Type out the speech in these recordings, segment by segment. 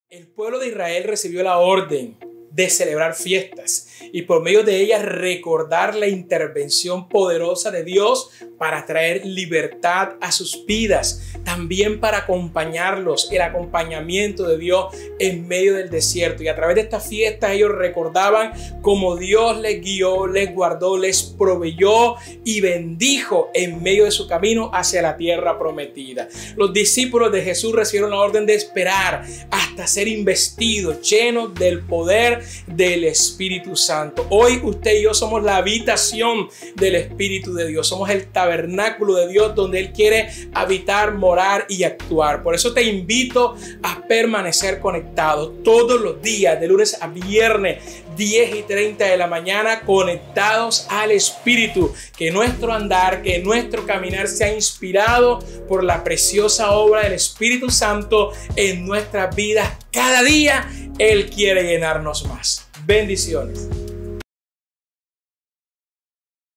El pueblo de Israel recibió la orden de celebrar fiestas y por medio de ellas recordar la intervención poderosa de Dios para traer libertad a sus vidas, también para acompañarlos, el acompañamiento de Dios en medio del desierto. Y a través de estas fiestas ellos recordaban cómo Dios les guió, les guardó, les proveyó y bendijo en medio de su camino hacia la tierra prometida. Los discípulos de Jesús recibieron la orden de esperar hasta ser investidos, llenos del poder del Espíritu Santo. Hoy usted y yo somos la habitación del Espíritu de Dios. Somos el tabernáculo de Dios donde Él quiere habitar, morar y actuar. Por eso te invito a permanecer conectado todos los días, de lunes a viernes, 10:30 de la mañana, conectados al Espíritu. Que nuestro andar, que nuestro caminar sea inspirado por la preciosa obra del Espíritu Santo en nuestras vidas. Cada día Él quiere llenarnos más. Bendiciones.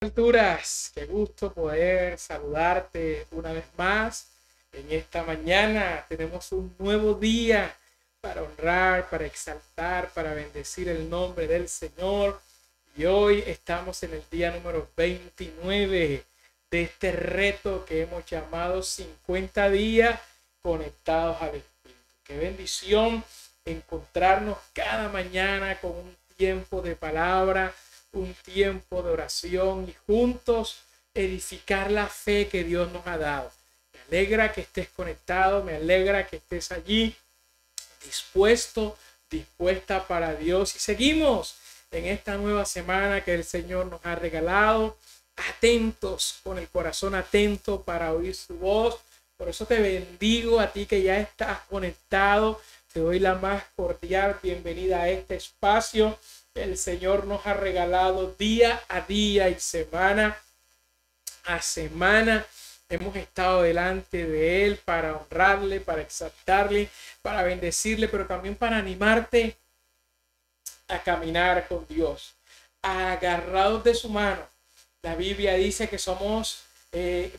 Alturas, qué gusto poder saludarte una vez más. En esta mañana tenemos un nuevo día para honrar, para exaltar, para bendecir el nombre del Señor. Y hoy estamos en el día número 29 de este reto que hemos llamado 50 días conectados al Espíritu. Qué bendición encontrarnos cada mañana con un tiempo de palabra, un tiempo de oración y juntos edificar la fe que Dios nos ha dado. Me alegra que estés conectado, me alegra que estés allí dispuesto, dispuesta para Dios, y seguimos en esta nueva semana que el Señor nos ha regalado, atentos, con el corazón atento para oír su voz. Por eso te bendigo a ti que ya estás conectado. Te doy la más cordial bienvenida a este espacio que el Señor nos ha regalado día a día y semana a semana. Hemos estado delante de Él para honrarle, para exaltarle, para bendecirle, pero también para animarte a caminar con Dios, agarrados de su mano. La Biblia dice que somos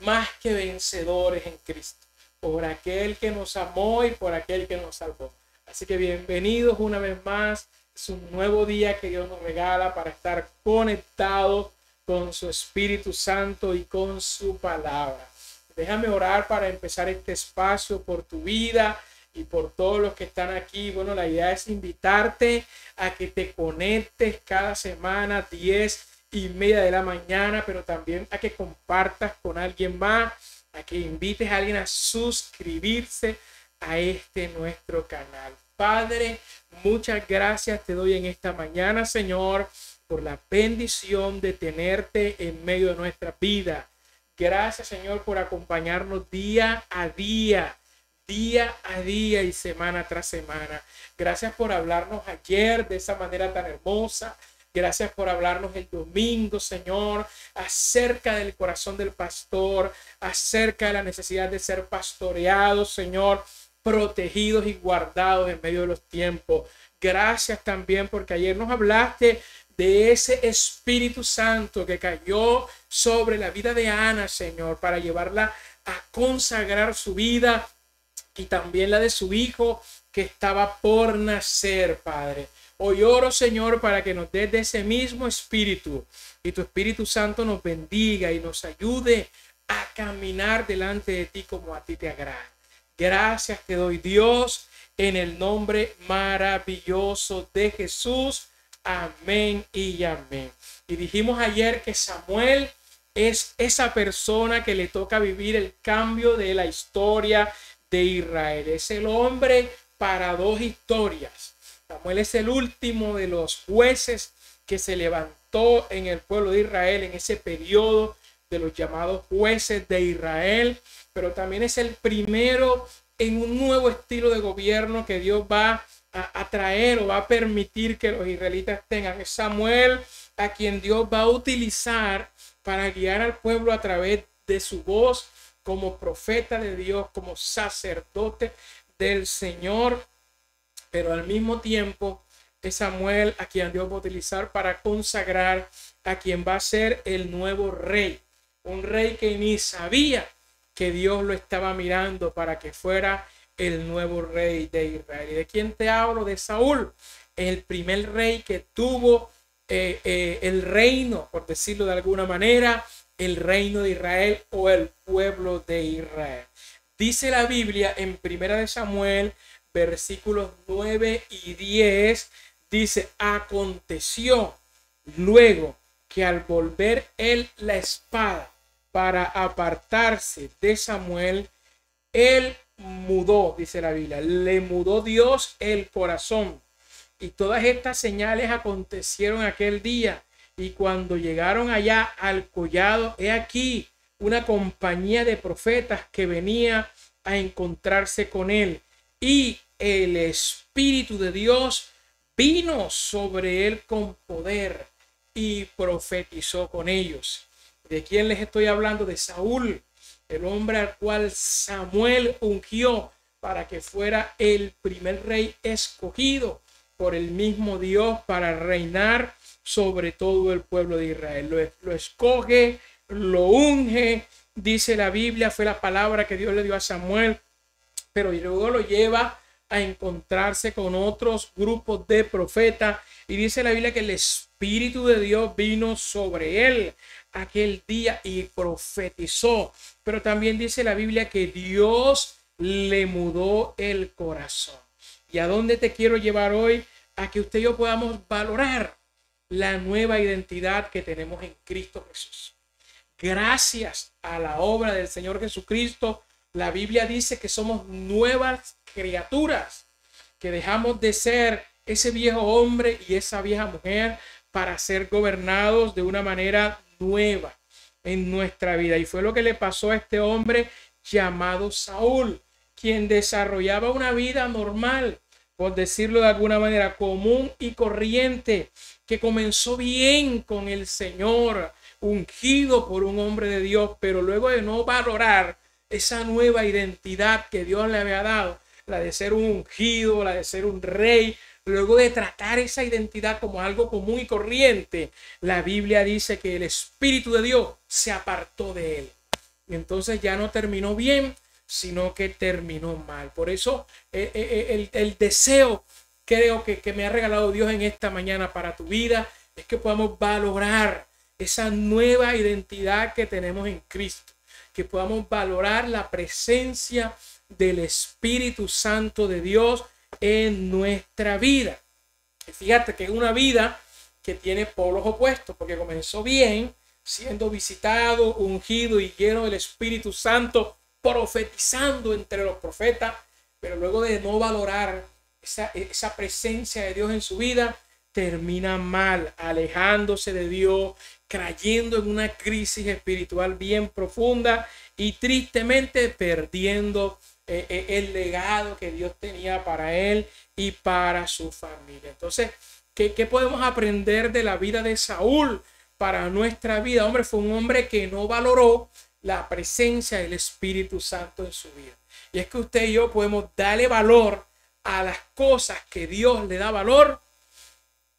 más que vencedores en Cristo, por aquel que nos amó y por aquel que nos salvó. Así que bienvenidos una vez más. Es un nuevo día que Dios nos regala para estar conectados con su Espíritu Santo y con su palabra. Déjame orar para empezar este espacio por tu vida y por todos los que están aquí. Bueno, la idea es invitarte a que te conectes cada semana 10:30 de la mañana, pero también a que compartas con alguien más, a que invites a alguien a suscribirse a este nuestro canal. Padre, muchas gracias te doy en esta mañana, Señor, por la bendición de tenerte en medio de nuestra vida. Gracias, Señor, por acompañarnos día a día y semana tras semana. Gracias por hablarnos ayer de esa manera tan hermosa. Gracias por hablarnos el domingo, Señor, acerca del corazón del pastor, acerca de la necesidad de ser pastoreados, Señor, protegidos y guardados en medio de los tiempos. Gracias también porque ayer nos hablaste de ese Espíritu Santo que cayó sobre la vida de Ana, Señor, para llevarla a consagrar su vida y también la de su hijo, que estaba por nacer, Padre. Hoy oro, Señor, para que nos des de ese mismo espíritu y tu Espíritu Santo nos bendiga y nos ayude a caminar delante de ti como a ti te agrada. Gracias te doy, Dios, en el nombre maravilloso de Jesús. Amén y amén. Y dijimos ayer que Samuel es esa persona que le toca vivir el cambio de la historia de Israel. Es el hombre para dos historias. Samuel es el último de los jueces que se levantó en el pueblo de Israel en ese periodo de los llamados jueces de Israel, pero también es el primero en un nuevo estilo de gobierno que Dios va a traer o va a permitir que los israelitas tengan. Es Samuel a quien Dios va a utilizar para guiar al pueblo a través de su voz como profeta de Dios, como sacerdote del Señor, pero al mismo tiempo es Samuel a quien Dios va a utilizar para consagrar a quien va a ser el nuevo rey, un rey que ni sabía que Dios lo estaba mirando para que fuera el nuevo rey de Israel. ¿Y de quién te hablo? De Saúl, el primer rey que tuvo el reino, por decirlo de alguna manera, el reino de Israel o el pueblo de Israel. Dice la Biblia en Primera de Samuel, versículos 9 y 10, dice: aconteció luego que al volver él la espada para apartarse de Samuel, él mudó, dice la Biblia, le mudó Dios el corazón. Y todas estas señales acontecieron aquel día. Y cuando llegaron allá al collado, he aquí una compañía de profetas que venía a encontrarse con él. Y el Espíritu de Dios vino sobre él con poder y profetizó con ellos. ¿De quién les estoy hablando? De Saúl, el hombre al cual Samuel ungió para que fuera el primer rey escogido por el mismo Dios para reinar sobre todo el pueblo de Israel. Lo escoge, lo unge, dice la Biblia, fue la palabra que Dios le dio a Samuel, pero luego lo lleva a encontrarse con otros grupos de profetas, y dice la Biblia que el Espíritu de Dios vino sobre él aquel día y profetizó. Pero también dice la Biblia que Dios le mudó el corazón. ¿Y a dónde te quiero llevar hoy? A que usted y yo podamos valorar la nueva identidad que tenemos en Cristo Jesús. Gracias a la obra del Señor Jesucristo, la Biblia dice que somos nuevas criaturas, que dejamos de ser ese viejo hombre y esa vieja mujer para ser gobernados de una manera nueva en nuestra vida. Y fue lo que le pasó a este hombre llamado Saúl, quien desarrollaba una vida normal, por decirlo de alguna manera, común y corriente, que comenzó bien con el Señor, ungido por un hombre de Dios, pero luego de no valorar esa nueva identidad que Dios le había dado, la de ser un ungido, la de ser un rey, luego de tratar esa identidad como algo común y corriente, la Biblia dice que el Espíritu de Dios se apartó de él. Y entonces ya no terminó bien, sino que terminó mal. Por eso el deseo, creo que me ha regalado Dios en esta mañana para tu vida, es que podamos valorar esa nueva identidad que tenemos en Cristo, que podamos valorar la presencia del Espíritu Santo de Dios en nuestra vida. Y fíjate que es una vida que tiene polos opuestos, porque comenzó bien, siendo visitado, ungido y lleno del Espíritu Santo, profetizando entre los profetas, pero luego de no valorar esa presencia de Dios en su vida, termina mal, alejándose de Dios, cayendo en una crisis espiritual bien profunda y tristemente perdiendo el legado que Dios tenía para él y para su familia. Entonces, ¿qué podemos aprender de la vida de Saúl para nuestra vida? Hombre, fue un hombre que no valoró la presencia del Espíritu Santo en su vida. Y es que usted y yo podemos darle valor a las cosas que Dios le da valor,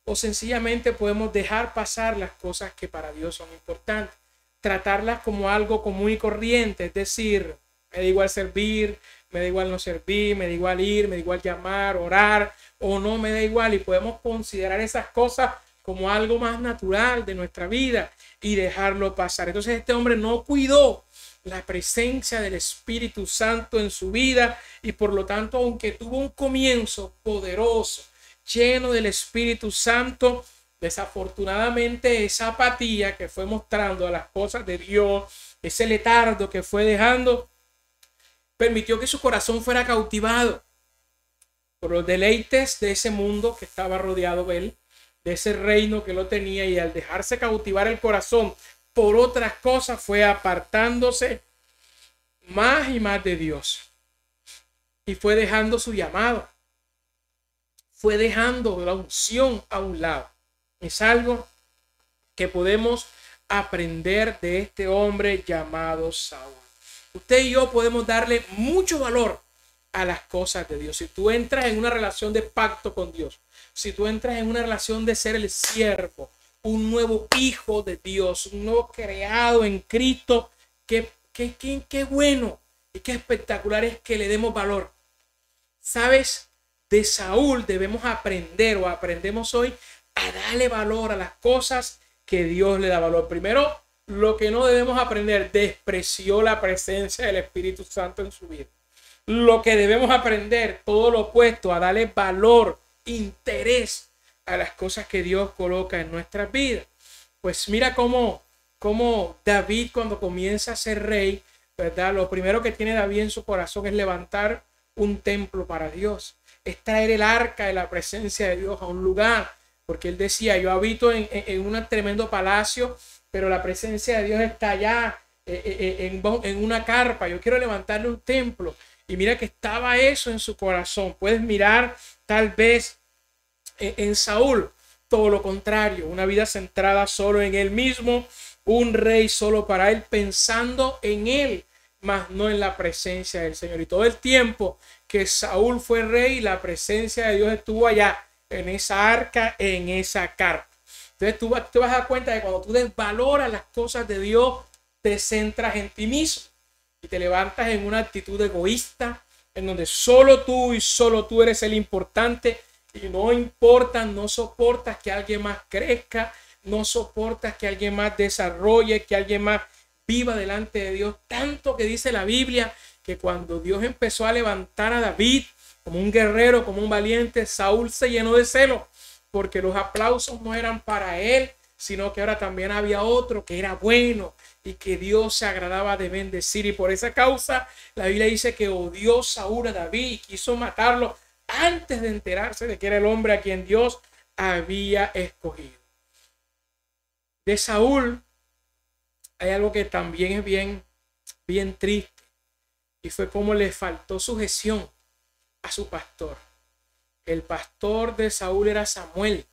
o sencillamente podemos dejar pasar las cosas que para Dios son importantes, tratarlas como algo común y corriente, es decir, me da igual servir, me da igual no servir, me da igual ir, me da igual llamar, orar, o no me da igual. Y podemos considerar esas cosas como algo más natural de nuestra vida y dejarlo pasar. Entonces este hombre no cuidó la presencia del Espíritu Santo en su vida y por lo tanto, aunque tuvo un comienzo poderoso, lleno del Espíritu Santo, desafortunadamente esa apatía que fue mostrando a las cosas de Dios, ese letardo que fue dejando, permitió que su corazón fuera cautivado por los deleites de ese mundo que estaba rodeado de él, de ese reino que lo tenía, y al dejarse cautivar el corazón por otras cosas fue apartándose más y más de Dios y fue dejando su llamado, fue dejando la unción a un lado. Es algo que podemos aprender de este hombre llamado Saúl. Usted y yo podemos darle mucho valor a las cosas de Dios. Si tú entras en una relación de pacto con Dios, si tú entras en una relación de ser el siervo, un nuevo hijo de Dios, un nuevo creado en Cristo, qué bueno y qué espectacular es que le demos valor. ¿Sabes? De Saúl debemos aprender, o aprendemos hoy, a darle valor a las cosas que Dios le da valor. Primero, lo que no debemos aprender: despreció la presencia del Espíritu Santo en su vida. Lo que debemos aprender, todo lo opuesto, a darle valor, interés a las cosas que Dios coloca en nuestras vidas. Pues mira cómo David, cuando comienza a ser rey, ¿verdad? Lo primero que tiene David en su corazón es levantar un templo para Dios, es traer el arca de la presencia de Dios a un lugar, porque él decía: yo habito en un tremendo palacio, pero la presencia de Dios está allá en una carpa. Yo quiero levantarle un templo. Y mira que estaba eso en su corazón. Puedes mirar tal vez en Saúl todo lo contrario, una vida centrada solo en él mismo, un rey solo para él, pensando en él, mas no en la presencia del Señor. Y todo el tiempo que Saúl fue rey, la presencia de Dios estuvo allá, en esa arca, en esa carpa. Entonces tú vas a dar cuenta de que cuando tú desvaloras las cosas de Dios, te centras en ti mismo y te levantas en una actitud egoísta, en donde solo tú y solo tú eres el importante, y no importa, no soportas que alguien más crezca, no soportas que alguien más desarrolle, que alguien más viva delante de Dios. Tanto que dice la Biblia que cuando Dios empezó a levantar a David como un guerrero, como un valiente, Saúl se llenó de celo, porque los aplausos no eran para él, sino que ahora también había otro que era bueno y que Dios se agradaba de bendecir. Y por esa causa la Biblia dice que odió Saúl a David y quiso matarlo antes de enterarse de que era el hombre a quien Dios había escogido. De Saúl hay algo que también es bien triste, y fue como le faltó sujeción a su pastor. El pastor de Saúl era Samuel.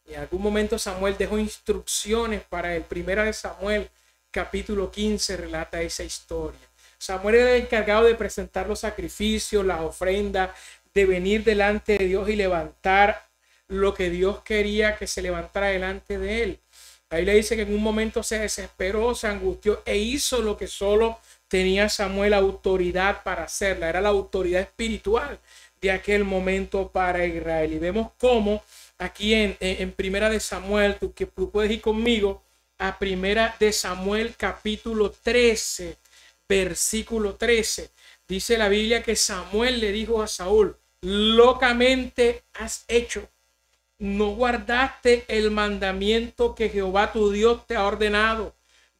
Y en algún momento Samuel dejó instrucciones para él. Primera de Samuel, capítulo 15, relata esa historia. Samuel era el encargado de presentar los sacrificios, las ofrendas, de venir delante de Dios y levantar lo que Dios quería que se levantara delante de él. Ahí le dice que en un momento se desesperó, se angustió e hizo lo que solo tenía Samuel autoridad para hacerla. Era la autoridad espiritual de aquel momento para Israel. Y vemos cómo aquí en Primera de Samuel, tú puedes ir conmigo a Primera de Samuel capítulo 13, versículo 13. Dice la Biblia que Samuel le dijo a Saúl: locamente has hecho. No guardaste el mandamiento que Jehová tu Dios te ha ordenado.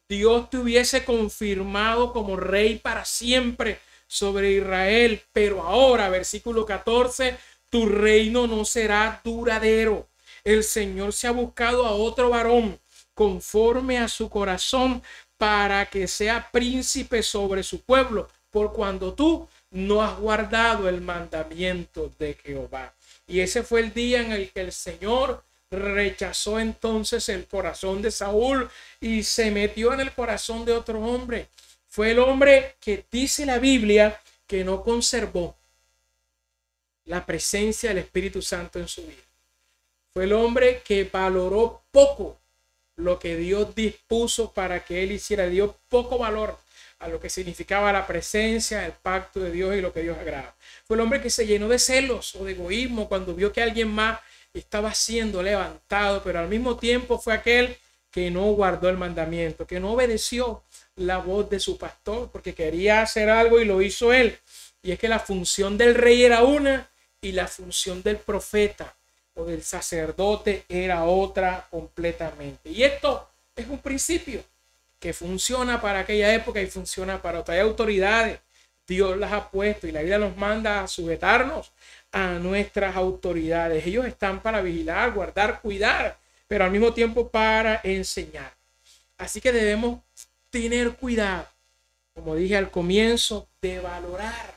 Dios te hubiese confirmado como rey para siempre sobre Israel, pero ahora, versículo 14, tu reino no será duradero. El Señor se ha buscado a otro varón conforme a su corazón para que sea príncipe sobre su pueblo, por cuando tú no has guardado el mandamiento de Jehová. Y ese fue el día en el que el Señor rechazó entonces el corazón de Saúl y se metió en el corazón de otro hombre. Fue el hombre que dice la Biblia que no conservó la presencia del Espíritu Santo en su vida. Fue el hombre que valoró poco lo que Dios dispuso para que él hiciera. Dio poco valor a lo que significaba la presencia, el pacto de Dios y lo que Dios agrada. Fue el hombre que se llenó de celos o de egoísmo cuando vio que alguien más estaba siendo levantado, pero al mismo tiempo fue aquel que no guardó el mandamiento, que no obedeció la voz de su pastor porque quería hacer algo y lo hizo él. Y es que la función del rey era una y la función del profeta o del sacerdote era otra completamente. Y esto es un principio que funciona para aquella época y funciona para otra. Hay autoridades, Dios las ha puesto y la Biblia nos manda a sujetarnos a nuestras autoridades. Ellos están para vigilar, guardar, cuidar, pero al mismo tiempo para enseñar. Así que debemos tener cuidado, como dije al comienzo, de valorar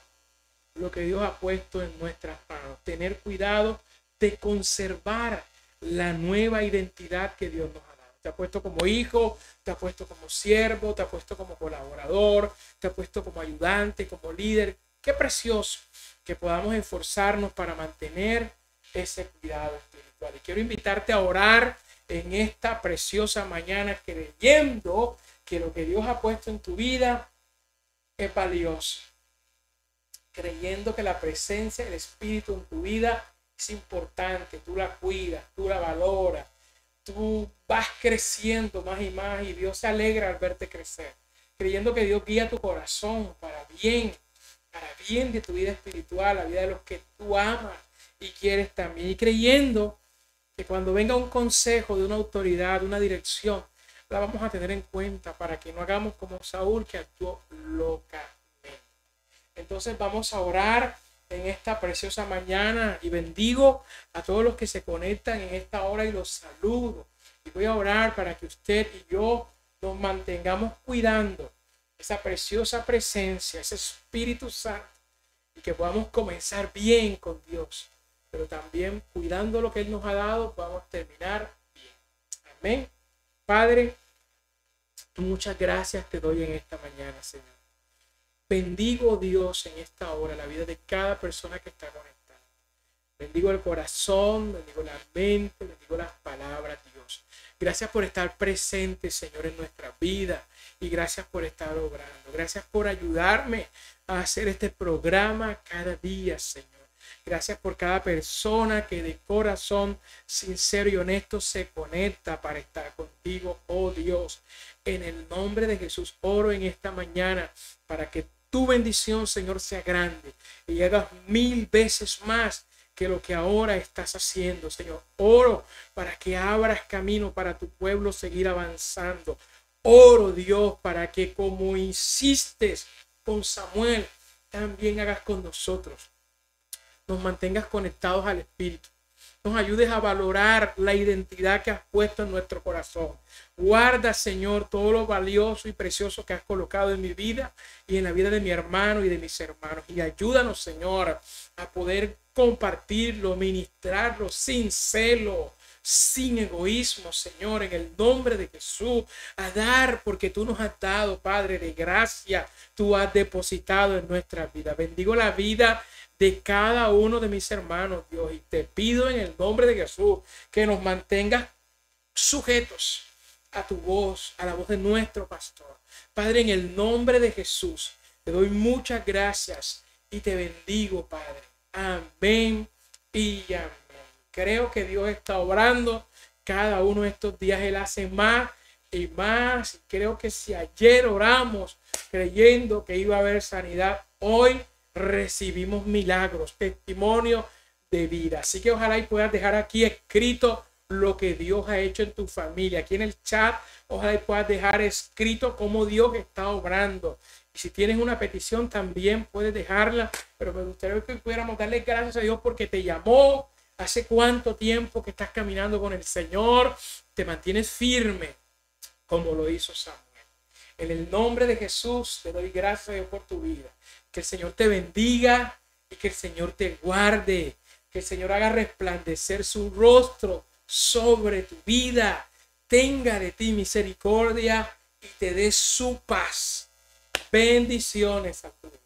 lo que Dios ha puesto en nuestras manos. Tener cuidado de conservar la nueva identidad que Dios nos ha dado. Te ha puesto como hijo, te ha puesto como siervo, te ha puesto como colaborador, te ha puesto como ayudante, como líder. Qué precioso que podamos esforzarnos para mantener ese cuidado espiritual. Y quiero invitarte a orar en esta preciosa mañana creyendo que lo que Dios ha puesto en tu vida es valioso. Creyendo que la presencia del Espíritu en tu vida es importante, tú la cuidas, tú la valoras, tú vas creciendo más y Dios se alegra al verte crecer, creyendo que Dios guía tu corazón para bien de tu vida espiritual, la vida de los que tú amas y quieres también, y creyendo que cuando venga un consejo de una autoridad, de una dirección, la vamos a tener en cuenta para que no hagamos como Saúl, que actuó locamente. Entonces vamos a orar en esta preciosa mañana y bendigo a todos los que se conectan en esta hora y los saludo. Y voy a orar para que usted y yo nos mantengamos cuidando esa preciosa presencia, ese Espíritu Santo, y que podamos comenzar bien con Dios, pero también cuidando lo que Él nos ha dado, podamos terminar bien. Amén. Padre, muchas gracias te doy en esta mañana, Señor. Bendigo, Dios, en esta hora la vida de cada persona que está conectada. Bendigo el corazón, bendigo la mente, bendigo las palabras, Dios. Gracias por estar presente, Señor, en nuestra vida. Y gracias por estar obrando. Gracias por ayudarme a hacer este programa cada día, Señor. Gracias por cada persona que de corazón sincero y honesto se conecta para estar contigo, oh Dios. En el nombre de Jesús oro en esta mañana para que tu bendición, Señor, sea grande y hagas 1000 veces más que lo que ahora estás haciendo, Señor. Oro para que abras camino para tu pueblo seguir avanzando. Oro, Dios, para que como hiciste con Samuel, también hagas con nosotros. Nos mantengas conectados al Espíritu. Nos ayudes a valorar la identidad que has puesto en nuestro corazón. Guarda, Señor, todo lo valioso y precioso que has colocado en mi vida y en la vida de mi hermano y de mis hermanos. Y ayúdanos, Señor, a poder compartirlo, ministrarlo sin celo, sin egoísmo, Señor, en el nombre de Jesús, a dar porque tú nos has dado, Padre de gracia, tú has depositado en nuestra vida. Bendigo la vida de cada uno de mis hermanos, Dios, y te pido en el nombre de Jesús que nos mantengas sujetos a tu voz, a la voz de nuestro pastor. Padre, en el nombre de Jesús, te doy muchas gracias y te bendigo, Padre. Amén y amén. Creo que Dios está obrando cada uno de estos días. Él hace más y más. Creo que si ayer oramos creyendo que iba a haber sanidad, hoy recibimos milagros, testimonio de vida. Así que ojalá y puedas dejar aquí escrito lo que Dios ha hecho en tu familia. Aquí en el chat, ojalá y puedas dejar escrito cómo Dios está obrando. Y si tienes una petición también puedes dejarla, pero me gustaría que pudiéramos darle gracias a Dios porque te llamó. ¿Hace cuánto tiempo que estás caminando con el Señor? Te mantienes firme como lo hizo Samuel. En el nombre de Jesús te doy gracias a Dios por tu vida. Que el Señor te bendiga y que el Señor te guarde. Que el Señor haga resplandecer su rostro sobre tu vida. Tenga de ti misericordia y te dé su paz. Bendiciones a tu vida.